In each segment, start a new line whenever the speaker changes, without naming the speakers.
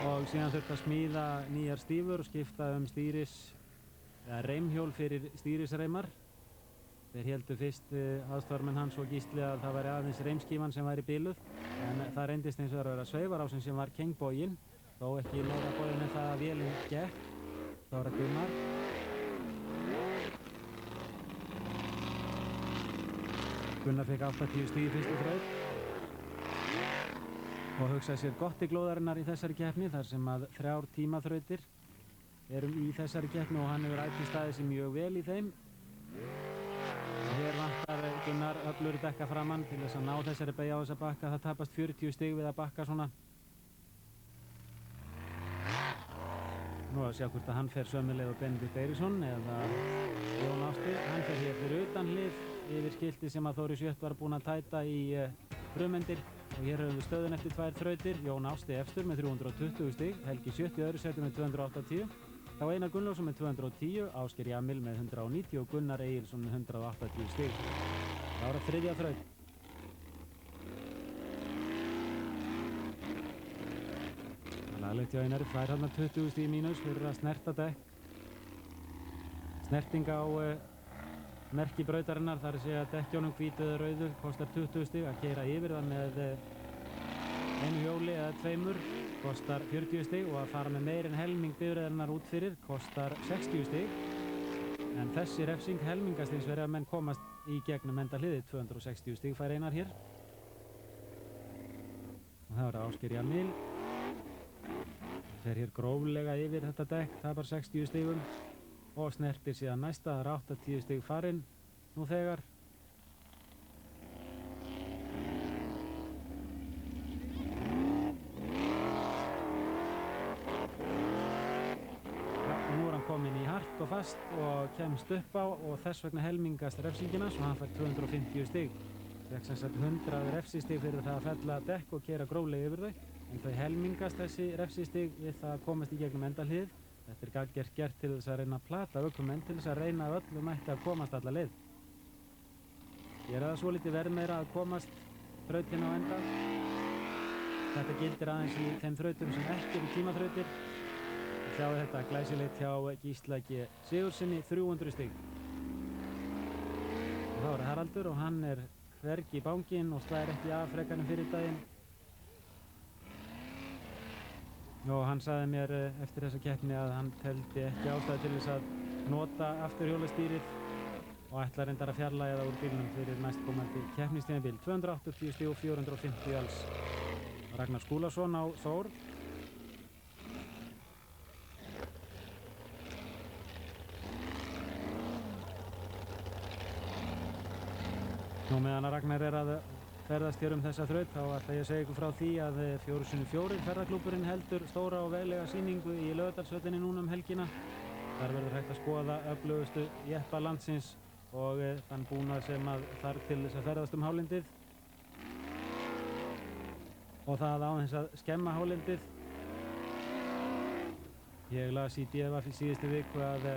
og síðan þurfti að smíða nýjar stífur og skipta reimhjól fyrir stýrisreimar. Þeir héldu fyrst aðstoðarmenn hans og Gísli að það væri aðeins reimskífan sem væri biluð, en það reyndist hins vegar að vera sveifarásin sem var kengboginn, þó ekki meira boginn en það að vélinn gekk. Það var að Gunnar. Gunnar fekk 80 stig í fyrstu þraut og hugsaði sér gott í glóðarinnar í þessari keppni þar sem að 3 tímaþrautir eru í þessari keppni og hann hefur ætíð staðið sig mjög vel í þeim. Hér vantar Gunnar öflugri dekka framann til þess að ná þessari beygju á þessa bakka. Það tapast 40 stig við að bakka svona. Nú að sjá hvort að hann fer sömu leið og Benedikt Eiríksson eða Jón Ásti. Hann fer hér fyrir utan hlið yfir skilti sem að Þórir Sjött var búinn að tæta í frumendir. Og hér höfum við stöðun eftir 2 þrautir. Jón Ásti efstur með 320 stig, Helgi Sjött í öðru sæti með 280. Þá Einar Gunnlaugsson með 210, Ásgeir Jamil með 190 og Gunnar Egilsson með 180 stig. Það var að 3. þraut. Laglegt hjá Einari, fær hann 20 stig í mínus fyrir að snerta dekk. Snerting á merki brautarinnar, þar sé að dekkjónum hvítu eða rauðu, kostar 20 stig. Að keyra yfir það með einu hjóli eða 2 kostar 40 stig og að fara með meir en helming bifreiðarinnar út fyrir kostar 60 stig. En þessi refsing helmingast hins vegar að menn komast í gegnum enda hliðið. 260 stig fær Einar hér. Og það var Ásgeir Jamil. Fer hér gróflega yfir þetta dekk, tapar 60 stigum og snertir síðan næsta. Það er 80 stig farinn nú þegar. Kominn í hart og fast og kemst upp á og þess vegna helmingast refsingina svo hann fær 250 stig. Fekk sem sagt 100 refsistig fyrir það að fella dekk og keyra gróflega yfir þau, en þau helmingast þessi refsistig við það að komast í gegnum endahlið. Þetta er gagngert til þess að reyna að plata ökumenn til þess að reyna að öllum ætti að komast alla leið. Gera það svolítið verðmeira að komast þrautin á enda. Þetta gildir aðeins í þeim þrautum sem ekki eru tímaþrautir. Sjáðu þetta glæsilegt hjá Gísla G. Sigurðssyni, 300 stig. Og þá er Haraldur og hann er hvergi í banginn og slæðir ekki af frekarnum fyrir daginn. Og hann sagði mér eftir þessa keppni að hann teldi ekki ástæðu til þess að nota afturhjólastýrið og ætlar reyndar að fjarlægja það úr bílnum fyrir næstkomandi keppnistímabil. 280 stig og 450 alls. Ragnar Skúlason á Þór. Nú meðan að Ragnar er að ferðast hér þessa þraut þá ætla ég að segja ykkur frá því að 4x4 ferðaklúbburinn heldur stóra og veglega sýningu í Laugardalshöllinni núna helgina. Þar verður hægt að skoða öflugustu jeppa landsins og þann búnað sem þarf til þess að ferðast hálendið. Og það á þess að skemma hálendið. Ég las í DFF í síðustu viku að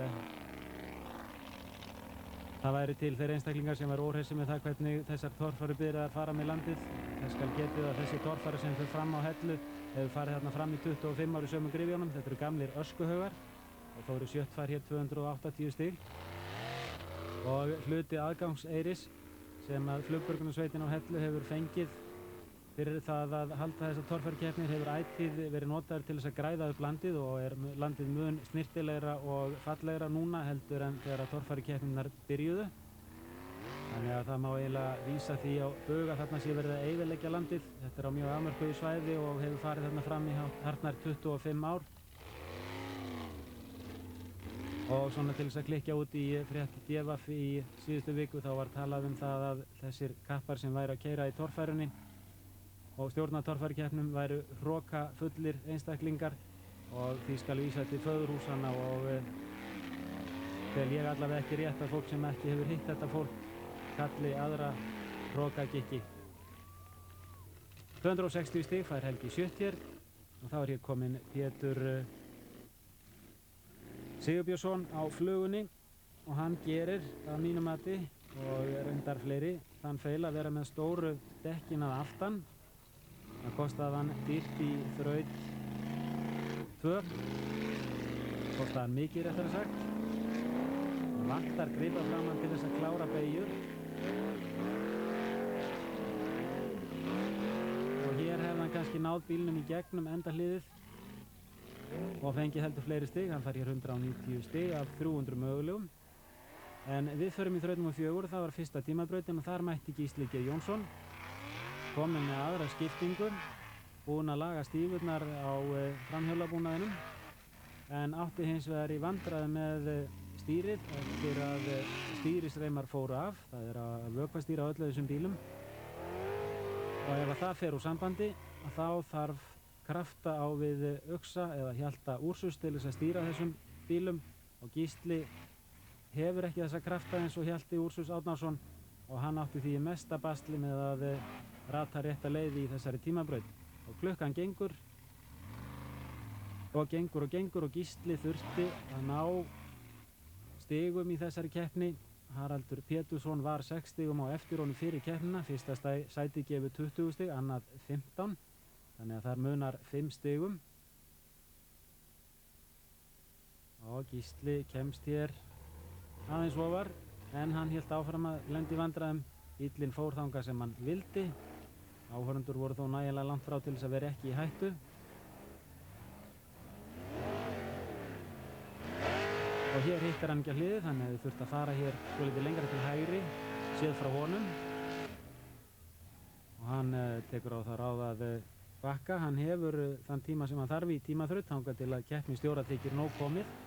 það væri til þeir einstaklingar sem var óhressir með það hvernig þessar torfærubifreiðar fara með landið. Þess skal getið að þessi torfæri sem fer fram á Hellu hefur farið þarna fram í 25 ár í sömu gryfjunum. Þetta eru gamlir öskuhaugar og Þórir Sjött fær hér 280 stig. Og hluti aðgangseyris sem að Flugbjörgunarsveitin á Hellu hefur fengið fyrir það að halda þessar torfærukeppnir hefur ætíð verið notaður til þess að græða upp landið og er landið mun snirtilegra og fallegra núna heldur en þegar að torfærukeppnirnar byrjuðu. Þannig að það má eiginlega vísa því á bug að þarna sé verið að eyðileggja landið. Þetta er á mjög afmörkuðu svæði og hefur farið þarna fram í hartnær 25 ár. Og svona til þess að klikja út í frétt DFF í síðustu viku þá var talað það að þessir kappar sem væru að keyra í torfærunni og stjórna torfærukeppnum væru hrokafullir einstaklingar og því skal vísa til föðurhúsanna og tel ég allavega ekki rétt að fólk sem ekki hefur hitt þetta fólk kalli aðra hrokagikki. 260 stig fær Helgi Sjött hér og þá er hér kominn Pétur Sigurbjörnsson á flugunni og hann gerir að mínu mati og reyndar fleiri þann feil að vera með stóru dekkin að aftan. Það kostaði hann dýrt í þraut 2. Kostaði hann mikið réttara sagt. Vantar gripaframan til þess að klára beygjur. Og hér hefði hann kannski náð bílnum í gegnum endahliðið og fengið heldur fleiri stig. Hann fær hér 190 stig af 300 mögulegum. En við förum í þraut nr. 4, það var fyrsta tímabrautin og þar mætti Gísli G. Jónsson. Kominn með aðra skiptingu, búinn að laga stífurnar á framhjólabúnaðinum, en átti hins vegar í vandræði með stýrið eftir að stýrisreimar fóru af. Það er að vökvastýra á öllu þessum bílum. Og ef það fer úr sambandi, þá þarf krafta á við uxa eða hjalta úrsus til þess að stýra þessum bílum, og Gísli hefur ekki þessa krafta eins og Hjalti Úrsus Árnason, og hann átti því mesta basli með að rata rétta leiði í þessari tímabraut. Og klukkan gengur og gengur og gengur og Gísli þurfti að ná stigum í þessari keppni. Haraldur Pétursson var 6 stigum á eftir honum fyrir keppnina. Fyrsta sæti gefur 20 stig, annað 15. Þannig að þar munar 5 stigum. Og Gísli kemst hér aðeins ofar, en hann hélt áfram að lenda í vandræðum. Bíllinn fór þangað sem hann vildi. Áhorfendur voru þó nægilega langt frá til þess að vera ekki í hættu. Og hér hittar hann ekki að hliðið, þannig að þið þurft að fara hér svolítið lengra til hægri, séð frá honum. Og hann tekur á það ráð að bakka. Hann hefur þann tíma sem hann þarf í tímaþraut þangað til að keppnisstjóra þykir nóg komið.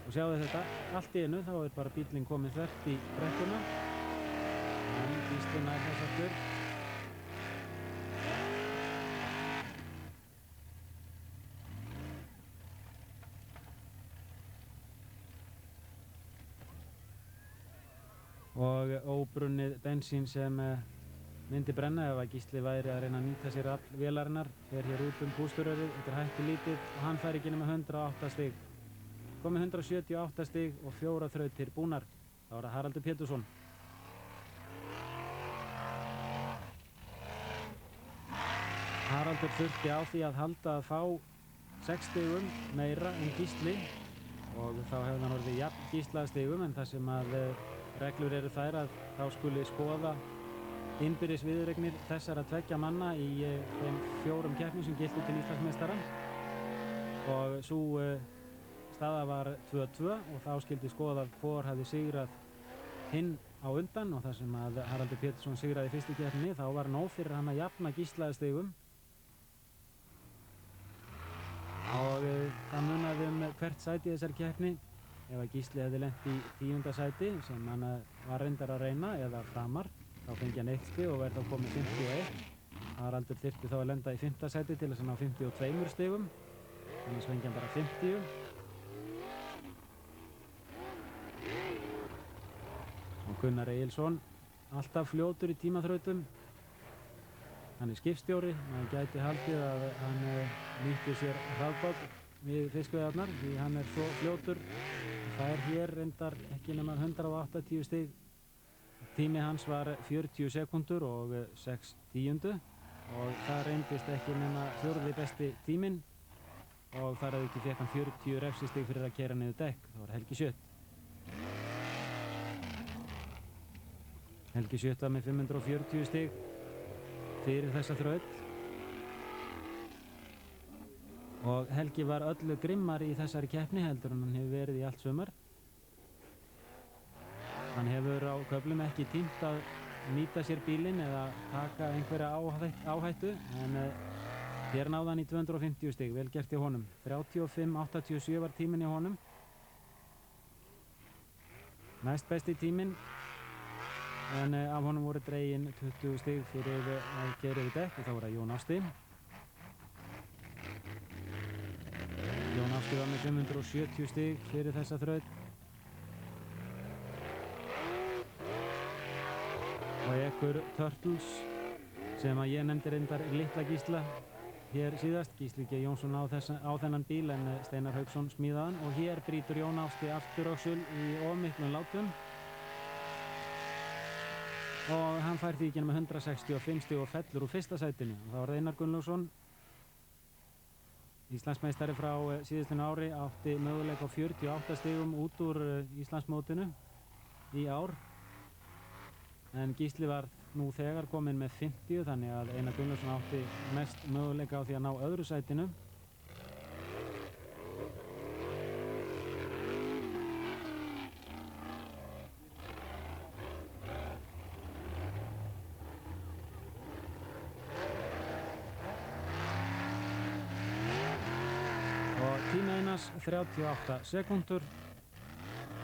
Og sjáðu þetta, allt í einu, þá er bara bíllinn kominn þvert í brekkuna. En Gísli nær þess aftur. Og óbrunnið bensín sem myndi brenna ef að Gísli væri að reyna að nýta sér all vélarinnar. Fer hér út pústurörið, þetta er hættu lítið og hann fær ekki nema 108 stig. Komið 178 stig og 4 þrautir búnar. Það var Haraldur Pétursson. Haraldur þurfti á því að halda að fá 6 stigum meira en Gísli, og þá hefði hann orðið jafn Gíslaða stigum, en það sem að reglur eru þær að þá skuli skoða innbyrðis viðureignir þessara 2 manna í þeim 4 keppnum sem giltu til Íslandsmeistara. Og sú staða var 2-2 og þá skildi skoðað hvor hafði sigrað hinn á undan, og þar sem að Haraldur Pétursson sigraði í fyrstu keppninni, þá var nóg fyrir hann að jafna Gíslaða stigum. Og það munaði hvert sæti í þessari keppni. Ef að Gísli hefði lent í 10. sæti, sem hann var reyndar að reyna, eða framar, þá fengi hann 1 stig og verði þá komið 51. Haraldur þyrfti þá að lenda í 5. sæti til þess að ná 52 stigum, annars fengi hann bara 50. Og Gunnar Egilsson, alltaf fljótur í tímaþrautum. Hann er skipstjóri, maður gæti haldið að hann nýtti sér hraðbát við fiskveiðarnar, því hann er svo fljótur. Það er hér reyndar ekki nema 180 stig. Tími hans var 40 sekúndur og 6 tíundu, og það reyndist ekki nema 4. besti tíminn, og þar að ekki fekk hann 40 refsistig fyrir að keyra niður dekk. Það var Helgi Sjött. Helgi Sjött var með 540 stig fyrir þessa þraut. Og Helgi var öllu grimmari í þessari keppni heldur en hann hefur verið í allt sumar. Hann hefur á köflum ekki tímt að nýta sér bílinn eða taka einhverja áhættu, en hér náði hann í 250 stig, vel gert í honum. 35.87 var tíminn í honum. Næst besti tíminn, en af honum voru dregin 20 stig fyrir að keyra yfir dekk, og þá var það Jón Ásti. Jón Ásti var með 570 stig fyrir þessa þraut. Og ekkur Turtles, sem að ég nefndi reyndar litla Gísla hér síðast. Gísli G. Jónsson á þennan bíl, en Steinar Hauksson smíðaðan. Og hér brýtur Jón Ásti afturöxul í of miklum látum. Og hann fær því ekki með 165 stig og fellur úr fyrsta sætinu. Og þá var Einar Gunnlaugsson Íslandsmeistari frá síðustinu ári átti möguleika á 48 stigum út úr Íslandsmótinu í ár. En Gísli var nú þegar kominn með 50, þannig að Einar Gunnlaugsson átti mest möguleika á því að ná öðru sætinu. Tími Einars 38 sekúndur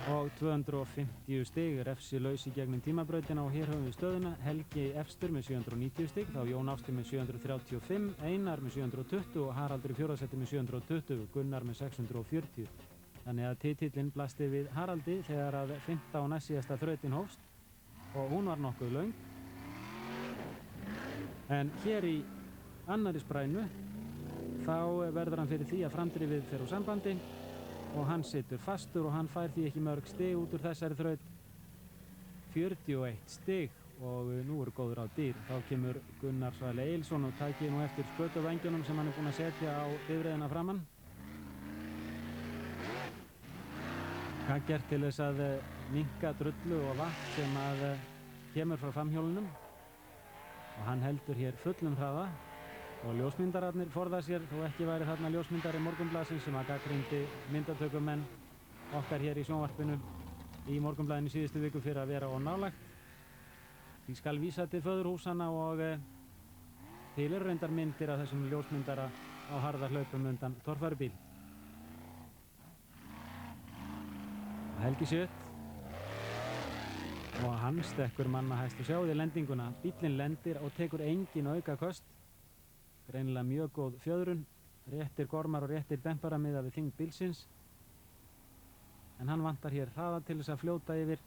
og 250 stig, refsi laus í gegnum tímabrautina, og hér höfum við stöðuna. Helgi efstur með 790 stig, þá Jón Ásti með 735, Einar með 720 og Haraldur í fjórðasæti með 720, Gunnar með 640. Þannig að titillinn blasti við Haraldi þegar að 5. og næstsíðasta þrautin hófst og hún var nokkuð löng. En hér í annarri sprænu þá verður hann fyrir því að framdrifið fer úr sambandi og hann situr fastur og hann fær því ekki mörg stig út úr þessari þraut. 41 stig og nú eru góður á dýr. Þá kemur Gunnar Svali Egilsson og tækir nú eftir skötuvængjunum sem hann er búinn að setja á bifreiðina framann. Hvað gert til þess að minnka drullu og vatn sem að kemur frá framhjólunum, og hann heldur hér fullum hraða. Og ljósmyndararnir forða sér, þó ekki væri þarna ljósmyndari Morgunblaðsins sem að gagnrýndi myndatökumenn okkar hér í sjónvarpinu í Morgunblaðinu síðustu viku fyrir að vera of nálægt. Því skal vísa til föðurhúsanna og til eru reyndar myndir af þessum ljósmyndara á harða hlaupum undan torfærubíl. Helgi Sjöt og hann stekkur manna hæstu. Sjáðu lendinguna, bíllinn lendir og tekur engin aukaköst. Greinilega mjög góð fjöðrun, réttir gormar og réttir dempara miðað við þyngd bílsins. En hann vantar hér hraða til þess að fljóta yfir.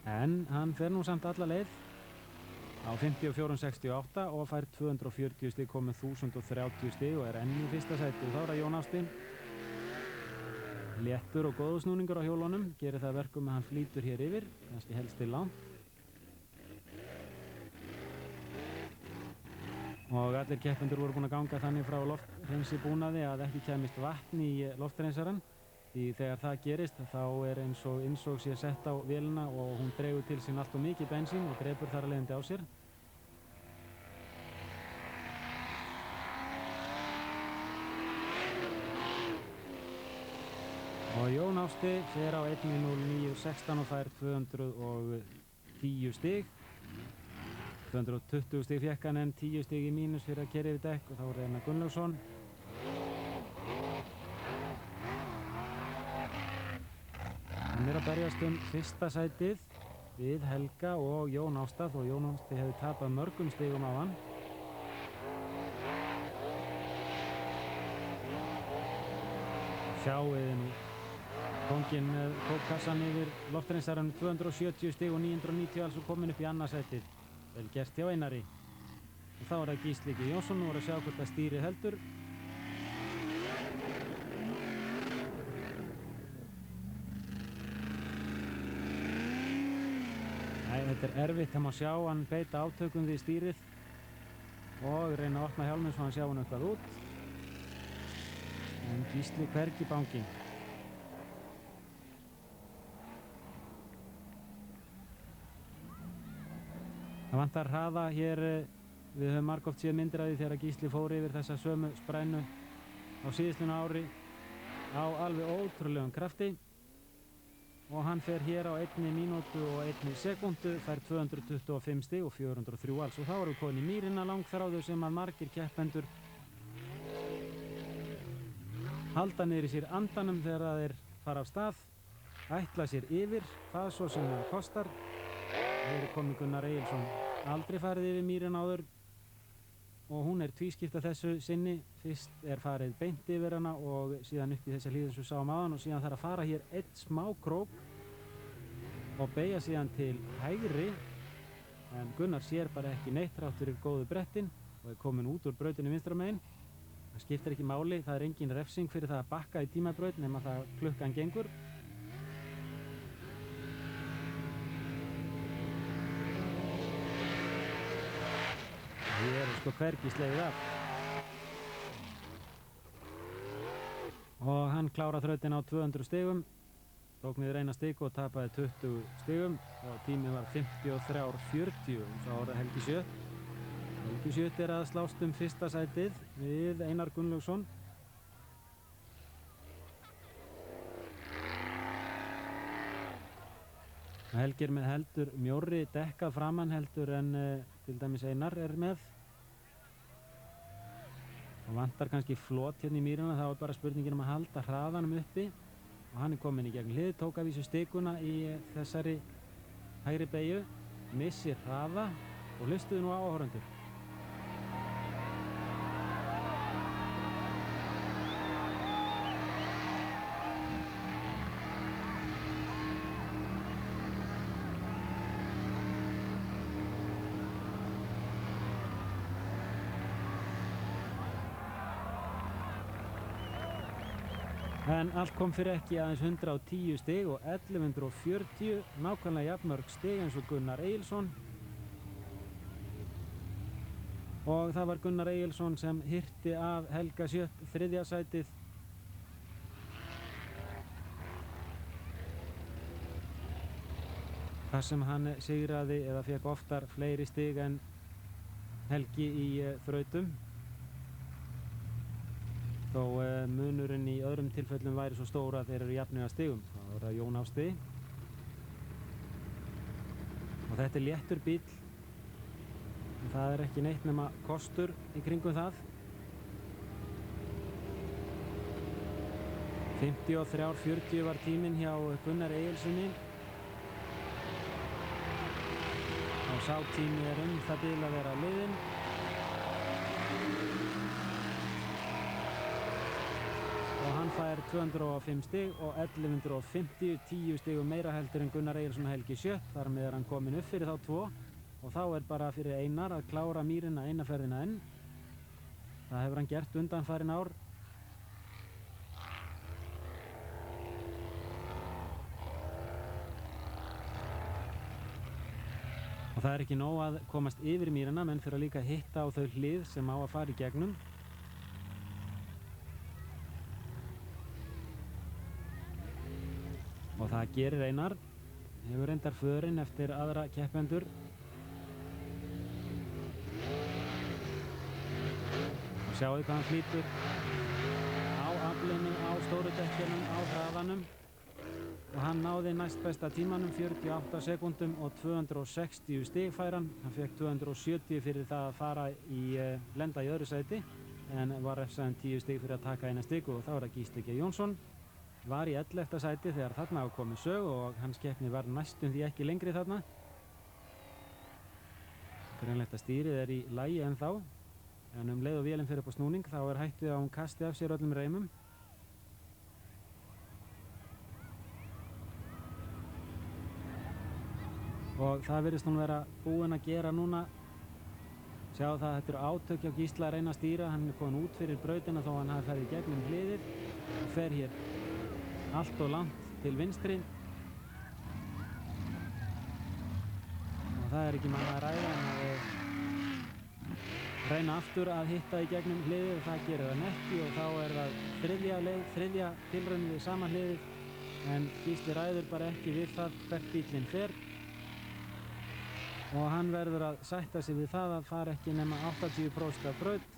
En hann fer nú samt alla leið á 54,68 og fær 240 stig, komið 1030 stig og er enn í fyrsta sæti. Þá er það Jón Ásti. Léttur og góður snúningur á hjólunum, gerir það verkum að hann flýtur hér yfir, kannski helst til langt. Og allir keppendur voru búin að ganga þannig frá lofthreinsi búnaði að ekki kæmist vatn í lofthreinsarann. Því þegar það gerist þá er eins og innsóg sé sett á vélina og hún dregur til sín allt og mikið bensín og drepur þar að leiðandi á sér. Og Jón Ásti fer á 1.09.16 og fær 210 stig. 220 stig fékk hann en 10 stig í mínus fyrir að keyra yfir dekk, og þá er Einar Gunnlaugsson. Hann er að berjast fyrsta sætið við Helga og Jón Ásta, og Jón Ásti hefði tapað mörgum stigum á hann. Sjáiði nú. Konginn tók kassan yfir lofthreinsarann 270 stig og 990 alls og komin upp í annarsætið. Vel gert hjá Einari. Og þá er það Gísli Jónsson, nú voru að sjá hvort að stýrið heldur. Nei, þetta er erfitt, það má sjá hann beita átökum við stýrið og reyna að opna hjálminn svo hann sjá hann eitthvað út. En Gísli hvergi banginn. Það vantar hraða hér, við höfum margoft séð myndir af því þegar Gísli fór yfir þessa sömu sprænu á síðustuna ári á alveg ótrúlegum krafti, og hann fer hér á 1 mínútu og 1 sekúndu, fær 225 stig og 403 alls, og þá erum við komin í mýrina langþráðu sem að margir keppendur halda niður í sér andanum þegar það er fara af stað, ætla sér yfir, hvað svo sem það kostar. Hér er komið Gunnar Egilsson, aldrei farið yfir mýrin áður og hún er tvískipta þessu sinni. Fyrst er farið beint yfir hana og síðan upp í þessa hlíð eins og sáum áðan, og síðan þarf að fara hér einn smá krók og beygja síðan til hægri. En Gunnar sér bara ekki neitt þrátt fyrir góðu brettin og er komin út úr brautinu vinstra megin. Það skiptir ekki máli, það er engin refsing fyrir það að bakka í tímabraut nema það klukkan gengur. sko hvergi slegið af. Og hann klárar þrautin á 200 stigum, tók niður eina stig og tapaði 20 stigum og tímið var 53:40 og svo ára Helgi Sjött. Helgi Sjött að slást fyrsta sætið við Einar Gunnlaugsson. Helgi með heldur mjórri dekka framan heldur en til dæmis Einar með. Og vantar kannski flot hérna í mýrina, þá bara spurningin að halda hraðanum uppi. Og hann kominn í gegn hlið, tók af vísu stikuna í þessari hægri beygju, missir hraða og hlustuðu nú á áhorfendur. En allt kom fyrir ekki, aðeins 110 stig og 1140, nákvæmlega jafnmörg stig eins og Gunnar Egilsson. Og það var Gunnar Egilsson sem hirti af Helga Sjött þriðja sætið. Þar sem hann sigraði eða fekk oftar fleiri stig en Helgi í þrautum. Þó munurinn í öðrum tilfellum væri svo stór að þeir eru jafnir að stigum. Það var það Jón Ásti. Og þetta léttur bíll. En það ekki neitt nema kostur í kringum það. 53:40 var tíminn hjá Gunnar Egilssoni. Og sá tími það bil að vera liðinn. Og hann fær 205 stig og 1150, 10 stigum meira heldur en Gunnar Egilsson og Helgi Sjött. Þar með hann kominn upp fyrir þá tvo. Og þá bara fyrir Einar að klára mýrina eina ferðina enn. Það hefur hann gert undanfarin ár. Og það ekki nóg að komast yfir mýrina, menn þurfa líka að hitta á þau hlið sem á að fara í gegnum. Og það gerir Einar. Hefur reyndar förin eftir aðra keppendur. Og sjáu hvað hann flýtur á aflinu, á stóru dekkjunum, á hraðanum. Og hann náði næst besta tímanum, 48 sekúndum og 260 stig fær hann. Hann fekk 270 fyrir það að fara lenda í öðru sæti, en var refsaðan 10 stig fyrir að taka eina stig, og þá það Gísli G. Jónsson. Var í 11. sæti þegar þarna á komið sög og hans keppni var næstum því ekki lengri þarna. Greinlegt að stýrið í lagi ennþá, en leið og vélinn fyrir upp á snúning þá hætt við að hún kasti af sér öllum reimum. Og það virðist hún vera búinn að gera núna. Sjá það, þetta eru átök hjá Gísla að reyna að stýra. Hann komin út fyrir brautina þó hann hafi ferið í gegnum hliðið og fer hér allt og langt til vinstri. Og það ekki maður að ræða en að reyna aftur að hitta í gegnum hliðið, og það gerir hann ekki, og þá það þriðja tilraun við sama hliðið, en Gísli ræður bara ekki við það hvert bíllinn fer. Og hann verður að sætta sig við það að fara ekki nema 80% af braut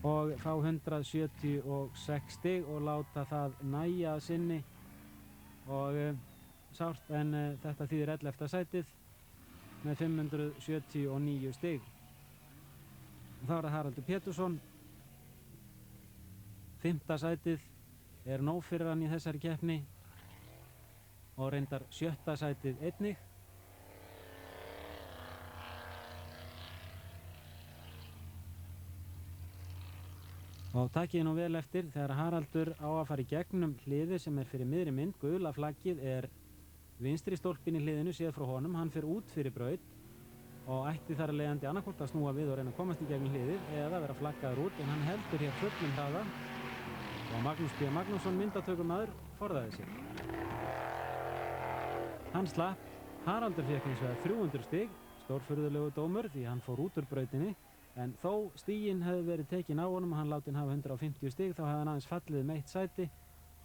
og fá 176 stig og láta það nægja sinni. Og sárt, en þetta þýðir 11. sætið með 579 stig. Og þá það Haraldur Pétursson. 5. sætið nóg fyrir hann í þessari keppni. Og reyndar 7. sætið einnig. Og takið nú vel eftir, þegar Haraldur á að fara í gegnum hliðið sem fyrir miðri mynd, gula flaggið vinstri stólpinn í hliðinu séð frá honum, hann fer út fyrir braut og ætti þar að leiðandi annarkvort að snúa við og reyna að komast í gegnum hliðið eða vera flaggaður út, en hann heldur hér fullum hraða og Magnús B. Magnússon, myndatökumaður, forðaði sig. Hann slapp. Haraldur fekk hins vegar 300 stig, Stórfurðulegu dómur því hann fór út úr brautinni, en þó stiginn hefði verið tekin á honum og hann látinn hafa 150 stig, þá hefði hann aðeins fallið um 1 sæti,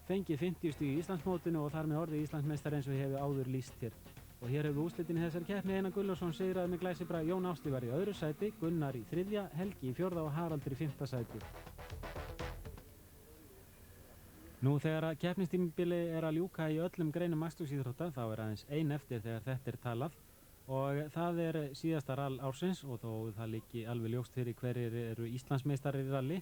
fengið 50 stig í Íslandsmótinu og þar með orðið Íslandsmeistari eins og ég hefði áður lýst hér. Og hér hefur úrslitin í þessari keppni. Einar Gunnlaugsson sigraði með glæsibrag, Jón Ásti var í 2. sæti, Gunnar í 3., Helgi í 4. og Haraldur í 5. sæti. Nú þegar að keppnistímabili er að ljúka í öllum greinum akstursíþrótta þá er aðeins ein eftir þegar þetta er talað og það er síðasta rall ársins og þó það liggi alveg ljóst fyrir hverjir eru Íslandsmeistarar í rally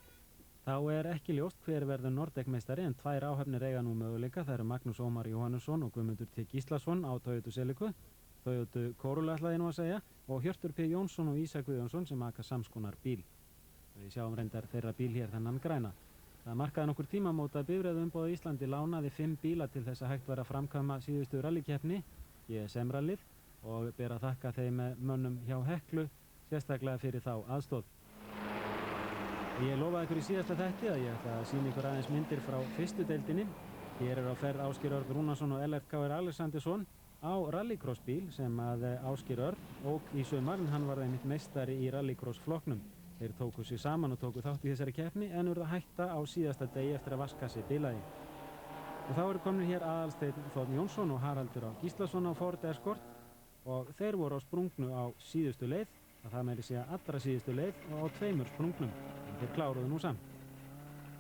þá er ekki ljóst hver verður Nordec-meistari en 2 áhöfnir eiga nú möguleika. Það eru Magnús Ómar Jóhannesson og Guðmundur T. Gíslason á Toyota Celica, Toyota Corolla ætlaði nú að segja, og Hjörtur P. Jónsson og Ísak Guðjónsson sem aka samskonar bíl. Við sjáum reyndar þeirra bíl hér, þennan græna. Það markaði nokkur tímamót að Bifreiðaumboð Íslandi lánaði 5 bíla til þess að hægt væri að framkvæma síðustu rallikeppni, GSM-rallið, og ber að þakka þeim mönnum hjá Heklu sérstaklega fyrir þá aðstoð. Ég lofaði ykkur í síðasta þætti að ég ætla að sýna ykkur aðeins myndir frá fyrstu deildinni. Hér er á ferð Ásgeir Örn Rúnarsson og Ellert K.R. Alexandersson á rallycrossbíl sem að Ásgeir Örn ók í sumar en hann var einmitt meistari í rallycross-flokknum. Þeir tóku sig saman og tóku þátt í þessari keppni en urðu að hætta á síðasta degi eftir að vaskassi bilaði. Og þá eru komnir hér Aðalsteinn Þórn Jónsson og Haraldur Gíslason á Ford Escort og þeir voru á sprungnu á síðustu leið, það meiri segja allra síðustu leið og á 2 sprungnum, en þeir kláruðu nú samt.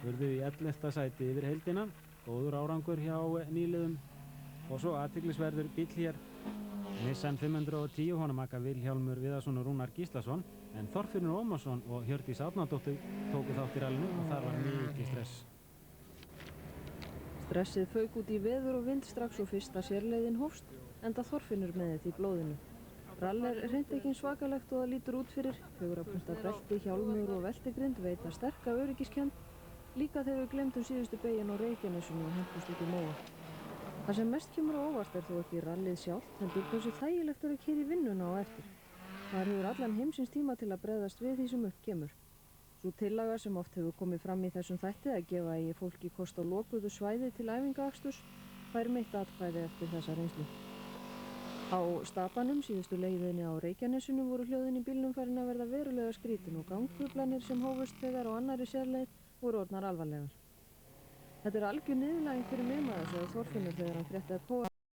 Urðu í 11. sæti yfir heildina, góður árangur hjá nýliðum og svo athyglisverður bíll hér, Nissan 510, honum aka Vilhjálmur Viðarsson og Rúnar Gíslason, en Þorfinnur Ómarsson og Hjördís Árnadóttir tóku þátt í rallinu og þar var mikið stress.
Stressið fauk út í veður og vind strax og fyrsta sérleiðin hófst, enda Þorfinnur með þetta í blóðinu. Rall er hreint ekki svakalegt og það lítur út fyrir. 4 punkta belti, hjálmur og veltigrind veita sterka öryggiskennd, líka þegar við glemdum síðustu beyginn á Reykjanesinu og hentust út í móa. Það sem mest kemur á óvart er þó ekki rallið sjálft, heldur hversu þægilegt er að keyra í vinnuna á eftir. Það hefur allan heimsins tíma til að bregðast við því sem upp kemur. Sú tillaga sem oft hefur komið fram í þessum þætti að gefa eigi fólki kost á lokuðu svæði til æfingaaksturs fær mitt atkvæði eftir þessa reynslu. Á stapanum, síðustu leiðinni á Reykjanesinu, voru hljóðin í bílnum farin að verða verulega skrítin og gangtruflanir sem hófust þegar á annarri sérleið voru orðnar alvarlegar. Þetta er algjör niðurlæging fyrir mig maður, sagði Þorfinnur þegar hann frétti að